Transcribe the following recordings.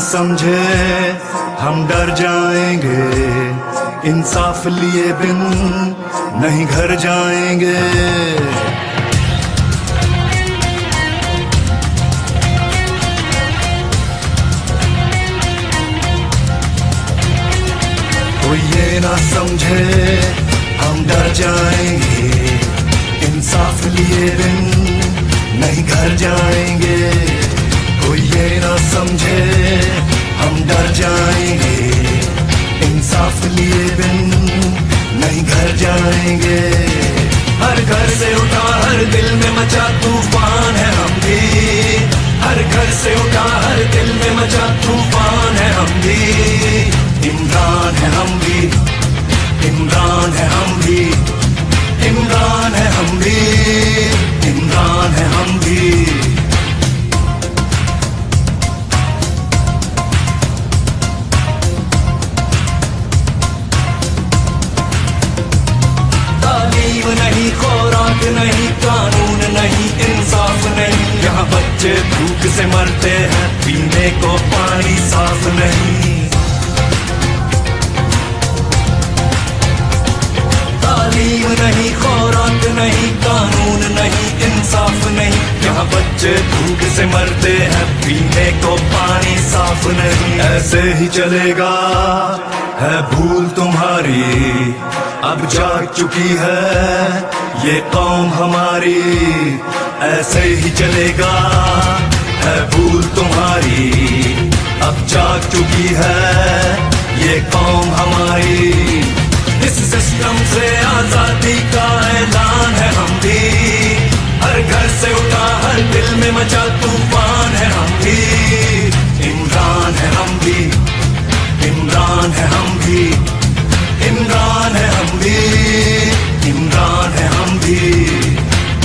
समझे हम डर जाएंगे, इंसाफ लिए बिन नहीं घर जाएंगे। कोई ये ना समझे हम डर जाएंगे, इंसाफ लिए बिन नहीं घर जाएंगे। कोई ये ना समझे हम डर जाएंगे, इंसाफ लिए बिन नहीं घर जाएंगे। हर घर से उठा हर दिल में मचा तूफान है हम भी, हर घर से उठा हर दिल में मचा तूफान है हम भी। इमरान है हम भी, इमरान है हम भी, इमरान है हम भी, इमरान है हम भी। तालीम नहीं, खुराक नहीं, कानून नहीं, इंसाफ नहीं। यहाँ बच्चे भूख से मरते हैं, पीने को पानी साफ नहीं। तालीम नहीं, खुराक नहीं, कानून नहीं, इंसाफ नहीं। यहाँ बच्चे भूख से मरते हैं, पीने को पानी साफ नहीं। ऐसे ही चलेगा है भूल तुम्हारी, अब जाग चुकी है ये कौम हमारी। ऐसे ही चलेगा है भूल तुम्हारी, अब जाग चुकी है ये कौम हमारी। इस सिस्टम से आजादी का ऐलान है हम भी, हर घर से उठा हर दिल में मचा तूफान है हम भी। इमरान है हम भी, इमरान है हम भी, इमरान है हम भी, इमरान है हम भी।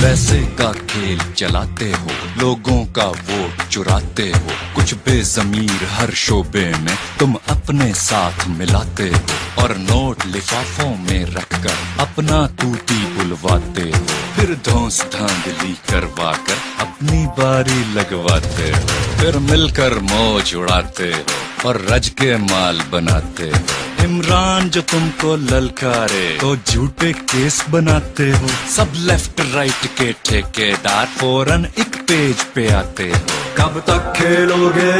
पैसे का खेल चलाते हो, लोगों का वोट चुराते हो, कुछ बेजमीर हर शोबे में तुम अपने साथ मिलाते हो। और नोट लिफाफों में रखकर अपना तूती बुलवाते हो, फिर धौंस धांधली करवा कर अपनी बारी लगवाते हो। फिर मिलकर मौज उड़ाते हो और रज के माल बनाते हो। इमरान जो तुमको ललकारे तो झूठे केस बनाते हो। सब लेफ्ट राइट के ठेकेदार फौरन एक पेज पे आते हो। कब तक खेलोगे